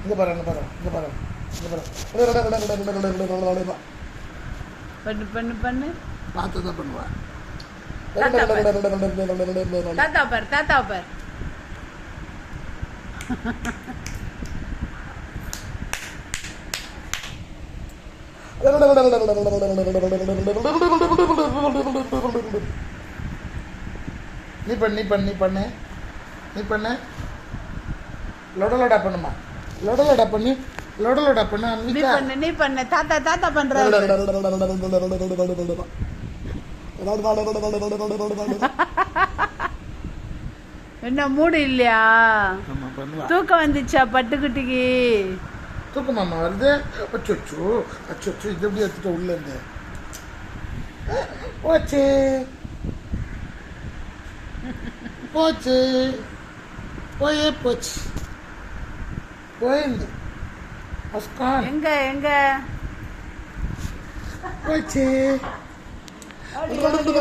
இங்க பாரு இங்க பாரு இங்க பாரு இங்க பாரு பண்ணு பண்ணு பண்ணு. பார்த்து தான் பண்ணுவேன். தாத்தா பார், தாத்தா பார். நீ பண்ணு நீ பண்ணு நீ பண்ணு நீ பண்ணு லொடலோடா பண்ணுமா லொடலோடா பண்ணு லொடலோடா பண்ணு நீ அன்விகா பண்ணு நீ பண்ணு. தாத்தா தாத்தா பண்றாரு. என்ன மூடு இல்லையா? ஆமா பண்ணுவா. தூக்கம் வந்துச்சா பட்டுக்குட்டிக்கு? தூக்கமாமா வருது. அச்சோ அச்சோ இது எப்படி எடுத்துட்டு உள்ள இருந்து போச்சு போச்சு போயே போச்சு போயிருந்து அஸ்கான் எங்க எங்க போச்சு